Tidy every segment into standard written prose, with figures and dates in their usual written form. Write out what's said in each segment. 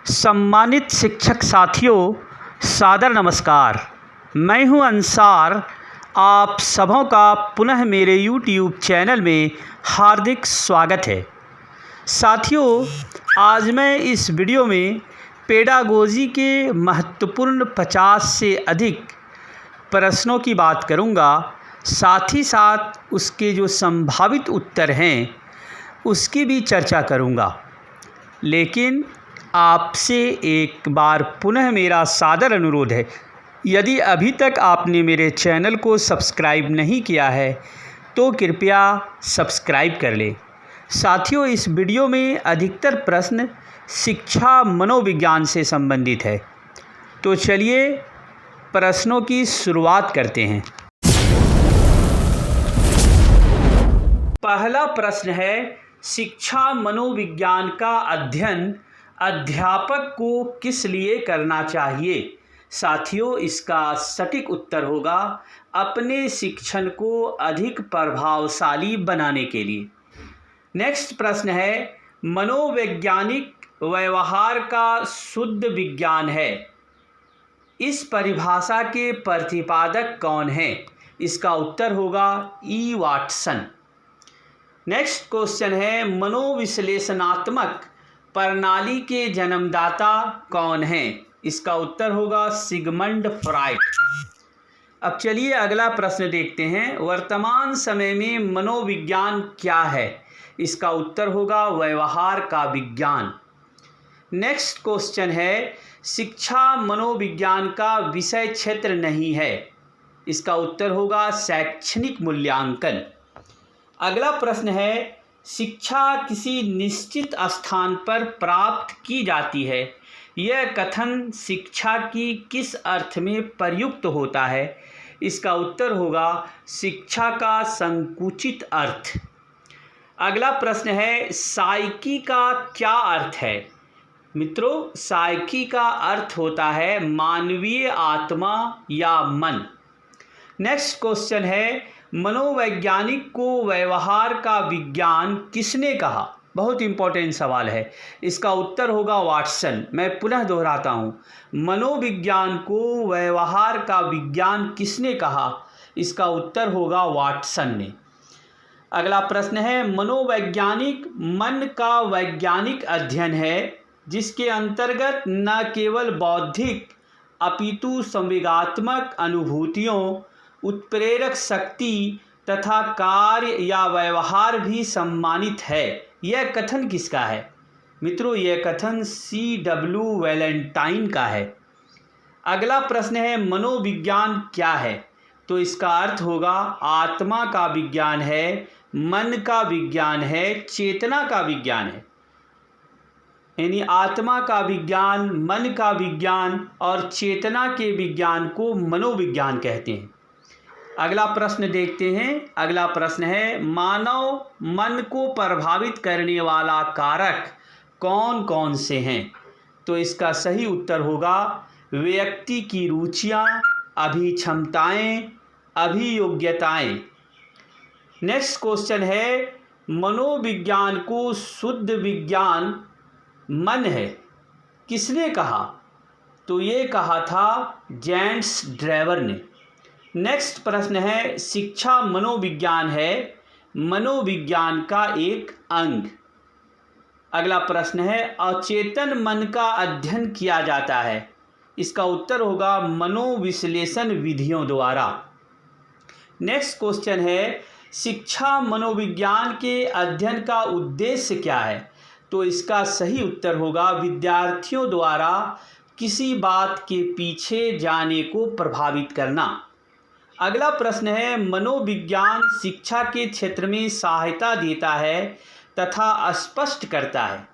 सम्मानित शिक्षक साथियों, सादर नमस्कार। मैं हूं अंसार। आप सबों का पुनः मेरे YouTube चैनल में हार्दिक स्वागत है। साथियों, आज मैं इस वीडियो में पेडागोजी के महत्वपूर्ण 50 से अधिक प्रश्नों की बात करूंगा। साथ ही साथ उसके जो संभावित उत्तर हैं उसकी भी चर्चा करूंगा। लेकिन आपसे एक बार पुनः मेरा सादर अनुरोध है, यदि अभी तक आपने मेरे चैनल को सब्सक्राइब नहीं किया है तो कृपया सब्सक्राइब कर लें। साथियों, इस वीडियो में अधिकतर प्रश्न शिक्षा मनोविज्ञान से संबंधित है। तो चलिए प्रश्नों की शुरुआत करते हैं। पहला प्रश्न है, शिक्षा मनोविज्ञान का अध्ययन अध्यापक को किस लिए करना चाहिए? साथियों, इसका सटीक उत्तर होगा अपने शिक्षण को अधिक प्रभावशाली बनाने के लिए। नेक्स्ट प्रश्न है, मनोवैज्ञानिक व्यवहार का शुद्ध विज्ञान है। इस परिभाषा के प्रतिपादक कौन हैं? इसका उत्तर होगा ई. वाटसन। नेक्स्ट क्वेश्चन है, मनोविश्लेषणात्मक प्रणाली के जन्मदाता कौन हैं? इसका उत्तर होगा सिगमंड फ्राइड। अब चलिए अगला प्रश्न देखते हैं। वर्तमान समय में मनोविज्ञान क्या है? इसका उत्तर होगा व्यवहार का विज्ञान। नेक्स्ट क्वेश्चन है, शिक्षा मनोविज्ञान का विषय क्षेत्र नहीं है। इसका उत्तर होगा शैक्षणिक मूल्यांकन। अगला प्रश्न है, शिक्षा किसी निश्चित स्थान पर प्राप्त की जाती है। यह कथन शिक्षा की किस अर्थ में प्रयुक्त होता है? इसका उत्तर होगा शिक्षा का संकुचित अर्थ। अगला प्रश्न है, साइकी का क्या अर्थ है? मित्रों, साइकी का अर्थ होता है मानवीय आत्मा या मन। नेक्स्ट क्वेश्चन है, मनोवैज्ञानिक को व्यवहार का विज्ञान किसने कहा? बहुत इंपॉर्टेंट सवाल है। इसका उत्तर होगा वाटसन। मैं पुनः दोहराता हूँ, मनोविज्ञान को व्यवहार का विज्ञान किसने कहा? इसका उत्तर होगा वाटसन ने। अगला प्रश्न है, मनोवैज्ञानिक मन का वैज्ञानिक अध्ययन है जिसके अंतर्गत न केवल बौद्धिक अपितु संवेगात्मक अनुभूतियों, उत्प्रेरक शक्ति तथा कार्य या व्यवहार भी सम्मानित है। यह कथन किसका है? मित्रों, यह कथन C.W. वैलेंटाइन का है। अगला प्रश्न है, मनोविज्ञान क्या है? तो इसका अर्थ होगा आत्मा का विज्ञान है, मन का विज्ञान है, चेतना का विज्ञान है। यानी आत्मा का विज्ञान, मन का विज्ञान और चेतना के विज्ञान को मनोविज्ञान कहते हैं। अगला प्रश्न देखते हैं। अगला प्रश्न है, मानव मन को प्रभावित करने वाला कारक कौन कौन से हैं? तो इसका सही उत्तर होगा व्यक्ति की रुचियां, अभिक्षमताएं, अभियोग्यताएं। नेक्स्ट क्वेश्चन है, मनोविज्ञान को शुद्ध विज्ञान मन है किसने कहा? तो ये कहा था जेम्स ड्रेवर ने। नेक्स्ट प्रश्न है, शिक्षा मनोविज्ञान है, मनोविज्ञान का एक अंग। अगला प्रश्न है, अचेतन मन का अध्ययन किया जाता है। इसका उत्तर होगा मनोविश्लेषण विधियों द्वारा। नेक्स्ट क्वेश्चन है, शिक्षा मनोविज्ञान के अध्ययन का उद्देश्य क्या है? तो इसका सही उत्तर होगा विद्यार्थियों द्वारा किसी बात के पीछे जाने को प्रभावित करना। अगला प्रश्न है, मनोविज्ञान शिक्षा के क्षेत्र में सहायता देता है तथा स्पष्ट करता है।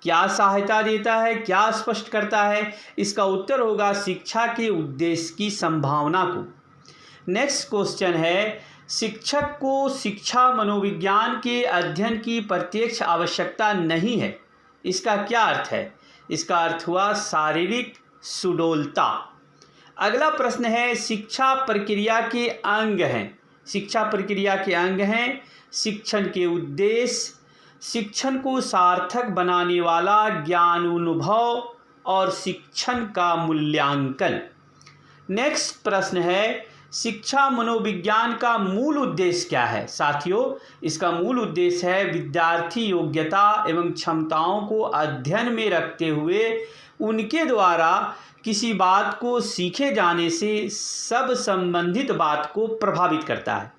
क्या सहायता देता है, क्या स्पष्ट करता है? इसका उत्तर होगा शिक्षा के उद्देश्य की संभावना को। नेक्स्ट क्वेश्चन है, शिक्षक को शिक्षा मनोविज्ञान के अध्ययन की प्रत्यक्ष आवश्यकता नहीं है। इसका क्या अर्थ है? इसका अर्थ हुआ शारीरिक सुडौलता। अगला प्रश्न है, शिक्षा प्रक्रिया के अंग हैं। शिक्षा प्रक्रिया के अंग हैं शिक्षण के उद्देश्य, शिक्षण को सार्थक बनाने वाला ज्ञान अनुभव, और शिक्षण का मूल्यांकन। नेक्स्ट प्रश्न है, शिक्षा मनोविज्ञान का मूल उद्देश्य क्या है? साथियों, इसका मूल उद्देश्य है विद्यार्थी योग्यता एवं क्षमताओं को अध्ययन में रखते हुए उनके द्वारा किसी बात को सीखे जाने से सब संबंधित बात को प्रभावित करता है।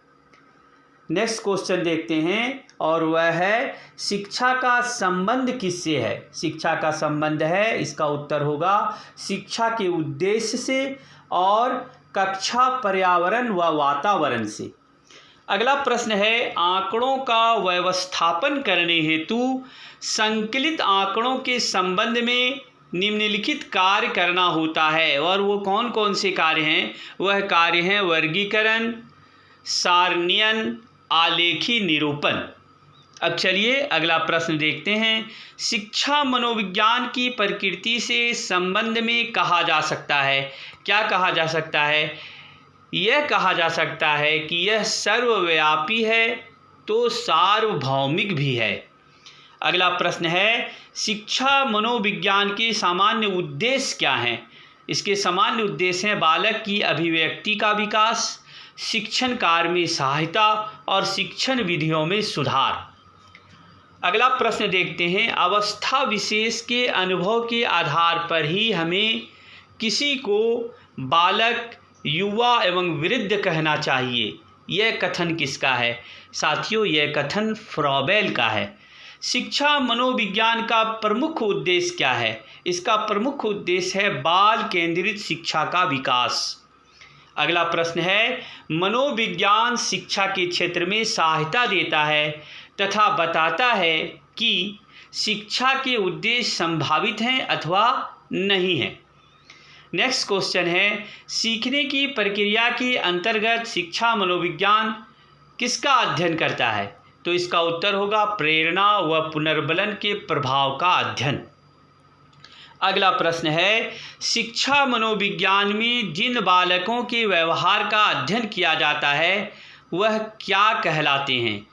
नेक्स्ट क्वेश्चन देखते हैं और वह है, शिक्षा का संबंध किससे है? शिक्षा का संबंध है, इसका उत्तर होगा शिक्षा के उद्देश्य से और कक्षा, पर्यावरण व वातावरण से। अगला प्रश्न है, आंकड़ों का व्यवस्थापन करने हेतु संकलित आंकड़ों के संबंध में निम्नलिखित कार्य करना होता है और वो कौन कौन से कार्य हैं? वह कार्य हैं वर्गीकरण, सारणीयन, आलेखी निरूपण। अब चलिए अगला प्रश्न देखते हैं, शिक्षा मनोविज्ञान की प्रकृति से संबंध में कहा जा सकता है। क्या कहा जा सकता है? यह कहा जा सकता है कि यह सर्वव्यापी है तो सार्वभौमिक भी है। अगला प्रश्न है, शिक्षा मनोविज्ञान के सामान्य उद्देश्य क्या हैं? इसके सामान्य उद्देश्य हैं बालक की अभिव्यक्ति का विकास, शिक्षण कार्य में सहायता और शिक्षण विधियों में सुधार। अगला प्रश्न देखते हैं, अवस्था विशेष के अनुभव के आधार पर ही हमें किसी को बालक, युवा एवं वृद्ध कहना चाहिए। यह कथन किसका है? साथियों, यह कथन फ्रॉबेल का है। शिक्षा मनोविज्ञान का प्रमुख उद्देश्य क्या है? इसका प्रमुख उद्देश्य है बाल केंद्रित शिक्षा का विकास। अगला प्रश्न है, मनोविज्ञान शिक्षा के क्षेत्र में सहायता देता है तथा बताता है कि शिक्षा के उद्देश्य संभावित हैं अथवा नहीं हैं। नेक्स्ट क्वेश्चन है, सीखने की प्रक्रिया के अंतर्गत शिक्षा मनोविज्ञान किसका अध्ययन करता है? तो इसका उत्तर होगा प्रेरणा व पुनर्बलन के प्रभाव का अध्ययन। अगला प्रश्न है, शिक्षा मनोविज्ञान में जिन बालकों के व्यवहार का अध्ययन किया जाता है वह क्या कहलाते हैं?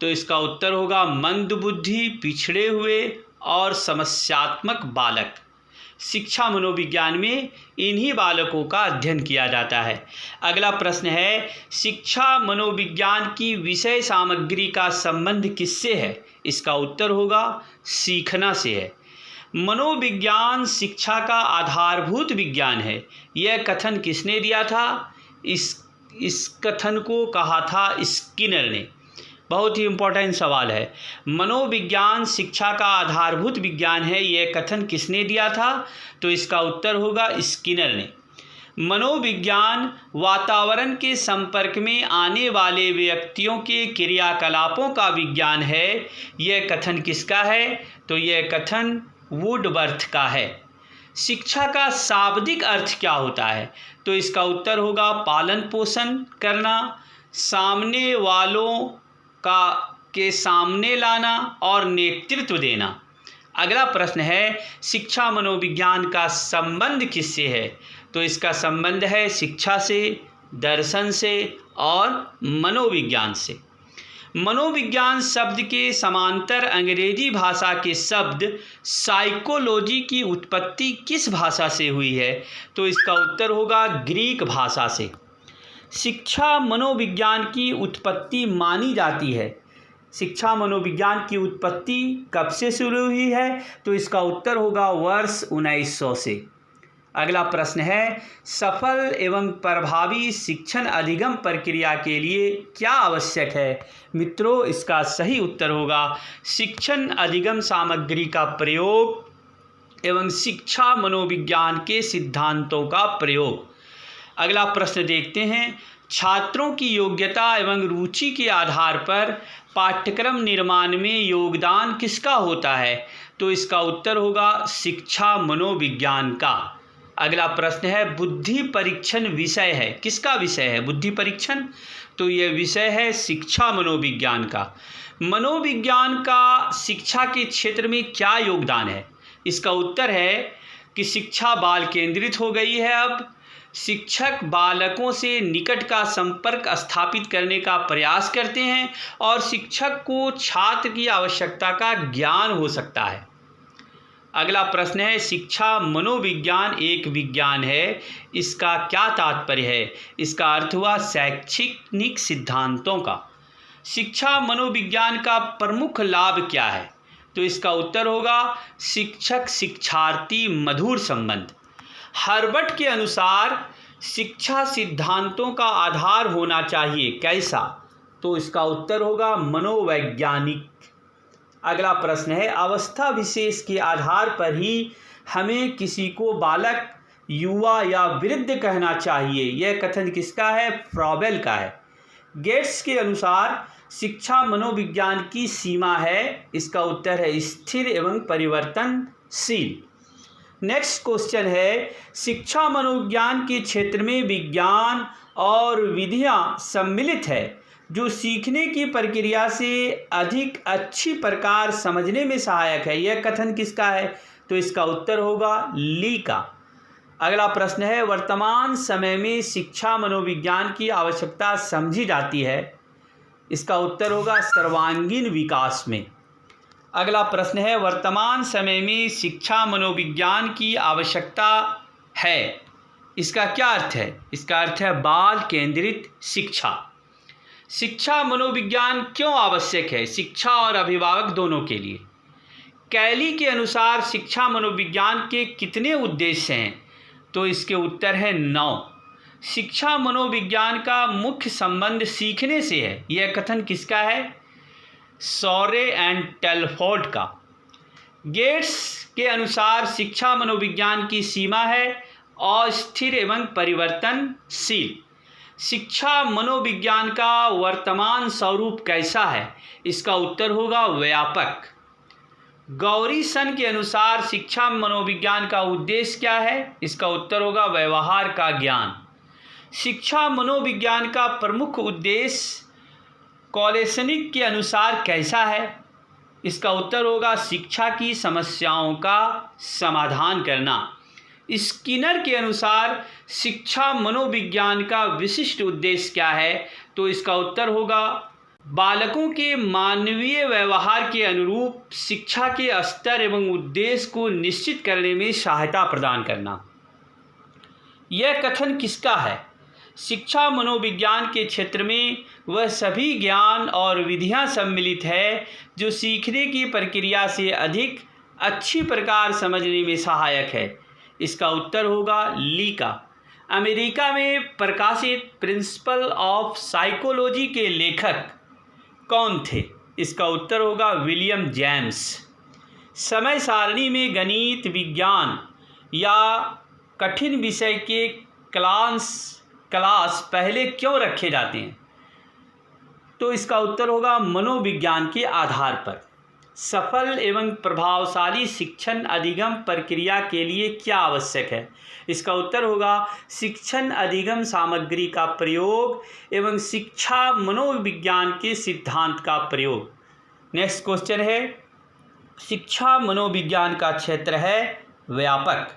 तो इसका उत्तर होगा मंदबुद्धि, पिछड़े हुए और समस्यात्मक बालक। शिक्षा मनोविज्ञान में इन्हीं बालकों का अध्ययन किया जाता है। अगला प्रश्न है, शिक्षा मनोविज्ञान की विषय सामग्री का संबंध किससे है? इसका उत्तर होगा सीखना से है। मनोविज्ञान शिक्षा का आधारभूत विज्ञान है। यह कथन किसने दिया था? इस कथन को कहा था स्किनर ने। बहुत ही इम्पोर्टेंट सवाल है। मनोविज्ञान शिक्षा का आधारभूत विज्ञान है, यह कथन किसने दिया था? तो इसका उत्तर होगा स्किनर ने। मनोविज्ञान वातावरण के संपर्क में आने वाले व्यक्तियों के क्रियाकलापों का विज्ञान है, यह कथन किसका है? तो यह कथन वुडवर्थ का है। शिक्षा का शाब्दिक अर्थ क्या होता है? तो इसका उत्तर होगा पालन पोषण करना, सामने वालों के सामने लाना और नेतृत्व देना। अगला प्रश्न है, शिक्षा मनोविज्ञान का संबंध किससे है? तो इसका संबंध है शिक्षा से, दर्शन से और मनोविज्ञान से। मनोविज्ञान शब्द के समांतर अंग्रेजी भाषा के शब्द साइकोलॉजी की उत्पत्ति किस भाषा से हुई है? तो इसका उत्तर होगा ग्रीक भाषा से। शिक्षा मनोविज्ञान की उत्पत्ति मानी जाती है। शिक्षा मनोविज्ञान की उत्पत्ति कब से शुरू हुई है? तो इसका उत्तर होगा वर्ष 1900 से। अगला प्रश्न है, सफल एवं प्रभावी शिक्षण अधिगम प्रक्रिया के लिए क्या आवश्यक है? मित्रों, इसका सही उत्तर होगा शिक्षण अधिगम सामग्री का प्रयोग एवं शिक्षा मनोविज्ञान के सिद्धांतों का प्रयोग। अगला प्रश्न देखते हैं, छात्रों की योग्यता एवं रुचि के आधार पर पाठ्यक्रम निर्माण में योगदान किसका होता है? तो इसका उत्तर होगा शिक्षा मनोविज्ञान का। अगला प्रश्न है, बुद्धि परीक्षण विषय है, किसका विषय है बुद्धि परीक्षण? तो यह विषय है शिक्षा मनोविज्ञान का। मनोविज्ञान का शिक्षा के क्षेत्र में क्या योगदान है? इसका उत्तर है कि शिक्षा बाल केंद्रित हो गई है। अब शिक्षक बालकों से निकट का संपर्क स्थापित करने का प्रयास करते हैं और शिक्षक को छात्र की आवश्यकता का ज्ञान हो सकता है। अगला प्रश्न है, शिक्षा मनोविज्ञान एक विज्ञान है, इसका क्या तात्पर्य है? इसका अर्थ हुआ शैक्षणिक सिद्धांतों का। शिक्षा मनोविज्ञान का प्रमुख लाभ क्या है? तो इसका उत्तर होगा शिक्षक शिक्षार्थी मधुर संबंध। हर्बर्ट के अनुसार शिक्षा सिद्धांतों का आधार होना चाहिए, कैसा? तो इसका उत्तर होगा मनोवैज्ञानिक। अगला प्रश्न है, अवस्था विशेष के आधार पर ही हमें किसी को बालक, युवा या वृद्ध कहना चाहिए, यह कथन किसका है? फ्रॉबेल का है। गेट्स के अनुसार शिक्षा मनोविज्ञान की सीमा है, इसका उत्तर है स्थिर एवं परिवर्तनशील। नेक्स्ट क्वेश्चन है, शिक्षा मनोविज्ञान के क्षेत्र में विज्ञान और विधियां सम्मिलित है जो सीखने की प्रक्रिया से अधिक अच्छी प्रकार समझने में सहायक है, यह कथन किसका है? तो इसका उत्तर होगा ली का। अगला प्रश्न है, वर्तमान समय में शिक्षा मनोविज्ञान की आवश्यकता समझी जाती है, इसका उत्तर होगा सर्वांगीण विकास में। अगला प्रश्न है, वर्तमान समय में शिक्षा मनोविज्ञान की आवश्यकता है, इसका क्या अर्थ है? इसका अर्थ है बाल केंद्रित शिक्षा। शिक्षा मनोविज्ञान क्यों आवश्यक है? शिक्षा और अभिभावक दोनों के लिए। कैली के अनुसार शिक्षा मनोविज्ञान के कितने उद्देश्य हैं? तो इसके उत्तर है 9। शिक्षा मनोविज्ञान का मुख्य संबंध सीखने से है, यह कथन किसका है? सॉरे एंड टेलफोर्ड का। गेट्स के अनुसार शिक्षा मनोविज्ञान की सीमा है अस्थिर एवं परिवर्तनशील। शिक्षा मनोविज्ञान का वर्तमान स्वरूप कैसा है? इसका उत्तर होगा व्यापक। गौरीसन के अनुसार शिक्षा मनोविज्ञान का उद्देश्य क्या है? इसका उत्तर होगा व्यवहार का ज्ञान। शिक्षा मनोविज्ञान का प्रमुख उद्देश्य कॉलेसनिक के अनुसार कैसा है? इसका उत्तर होगा शिक्षा की समस्याओं का समाधान करना। स्किनर के अनुसार शिक्षा मनोविज्ञान का विशिष्ट उद्देश्य क्या है? तो इसका उत्तर होगा बालकों के मानवीय व्यवहार के अनुरूप शिक्षा के स्तर एवं उद्देश्य को निश्चित करने में सहायता प्रदान करना। यह कथन किसका है? शिक्षा मनोविज्ञान के क्षेत्र में वह सभी ज्ञान और विधियां सम्मिलित है जो सीखने की प्रक्रिया से अधिक अच्छी प्रकार समझने में सहायक है, इसका उत्तर होगा ली का। अमेरिका में प्रकाशित प्रिंसिपल ऑफ साइकोलॉजी के लेखक कौन थे? इसका उत्तर होगा विलियम जेम्स। समय सारणी में गणित, विज्ञान या कठिन विषय के क्लास पहले क्यों रखे जाते हैं? तो इसका उत्तर होगा मनोविज्ञान के आधार पर। सफल एवं प्रभावशाली शिक्षण अधिगम प्रक्रिया के लिए क्या आवश्यक है? इसका उत्तर होगा शिक्षण अधिगम सामग्री का प्रयोग एवं शिक्षा मनोविज्ञान के सिद्धांत का प्रयोग। नेक्स्ट क्वेश्चन है, शिक्षा मनोविज्ञान का क्षेत्र है व्यापक।